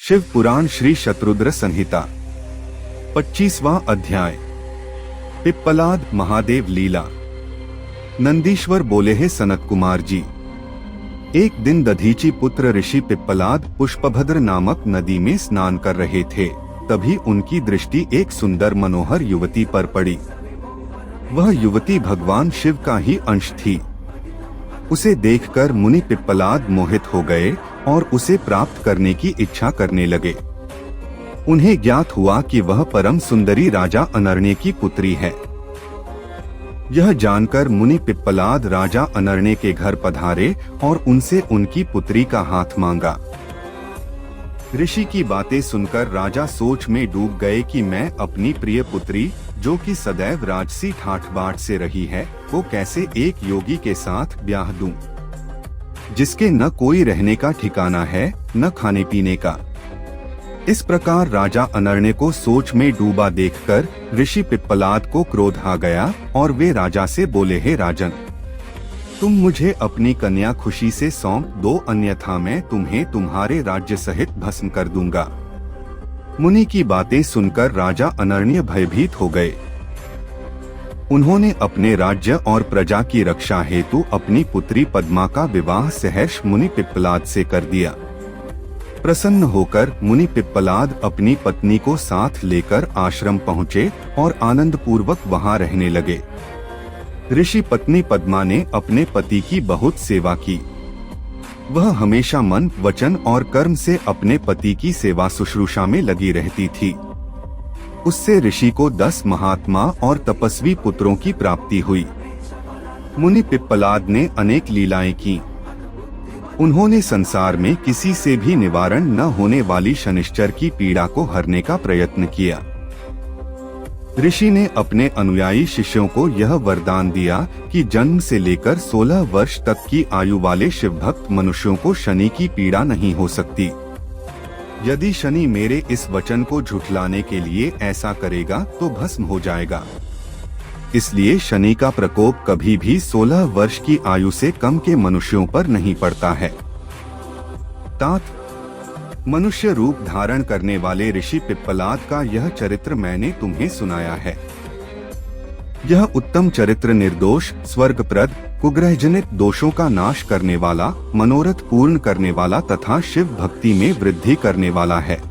शिव पुराण श्री शत्रुद्र संहिता 25वां अध्याय। पिप्पलाद महादेव लीला। नंदीश्वर बोले, हे सनत कुमार जी, एक दिन दधीची पुत्र ऋषि पिप्पलाद पुष्पभद्र नामक नदी में स्नान कर रहे थे। तभी उनकी दृष्टि एक सुंदर मनोहर युवती पर पड़ी। वह युवती भगवान शिव का ही अंश थी। उसे देखकर मुनि पिप्पलाद मोहित हो गए और उसे प्राप्त करने की इच्छा करने लगे। उन्हें ज्ञात हुआ कि वह परम सुंदरी राजा अनर्ण्य की पुत्री है। यह जानकर मुनि पिप्पलाद राजा अनर्ण्य के घर पधारे और उनसे उनकी पुत्री का हाथ मांगा। ऋषि की बातें सुनकर राजा सोच में डूब गए कि मैं अपनी प्रिय पुत्री, जो कि सदैव राजसी ठाठ बाट से रही है, को कैसे एक योगी के साथ ब्याह दूं, जिसके न कोई रहने का ठिकाना है न खाने पीने का। इस प्रकार राजा अनर्ण्य को सोच में डूबा देखकर ऋषि पिप्पलाद को क्रोध आ गया और वे राजा से बोले, हे राजन, तुम मुझे अपनी कन्या खुशी से सौंप दो, अन्यथा मैं तुम्हें तुम्हारे राज्य सहित भस्म कर दूंगा। मुनि की बातें सुनकर राजा अनर्ण्य भयभीत हो गए। उन्होंने अपने राज्य और प्रजा की रक्षा हेतु अपनी पुत्री पद्मा का विवाह सहर्ष मुनि पिप्पलाद से कर दिया। प्रसन्न होकर मुनि पिप्पलाद अपनी पत्नी को साथ लेकर आश्रम पहुँचे और आनंद पूर्वक वहाँ रहने लगे। ऋषि पत्नी पद्मा ने अपने पति की बहुत सेवा की। वह हमेशा मन, वचन और कर्म से अपने पति की सेवा शुश्रूषा में लगी रहती थी। उससे ऋषि को 10 महात्मा और तपस्वी पुत्रों की प्राप्ति हुई। मुनि पिप्पलाद ने अनेक लीलाएं की। उन्होंने संसार में किसी से भी निवारण न होने वाली शनिश्चर की पीड़ा को हरने का प्रयत्न किया। ऋषि ने अपने अनुयायी शिष्यों को यह वरदान दिया कि जन्म से लेकर 16 वर्ष तक की आयु वाले शिवभक्त मनुष्यों को शनि की पीड़ा नहीं हो सकती। यदि शनि मेरे इस वचन को झुठलाने के लिए ऐसा करेगा तो भस्म हो जाएगा। इसलिए शनि का प्रकोप कभी भी 16 वर्ष की आयु से कम के मनुष्यों पर नहीं पड़ता है। तात मनुष्य रूप धारण करने वाले ऋषि पिप्पलाद का यह चरित्र मैंने तुम्हें सुनाया है। यह उत्तम चरित्र निर्दोष, स्वर्गप्रद, कुग्रहजनित दोषों का नाश करने वाला, मनोरथ पूर्ण करने वाला तथा शिव भक्ति में वृद्धि करने वाला है।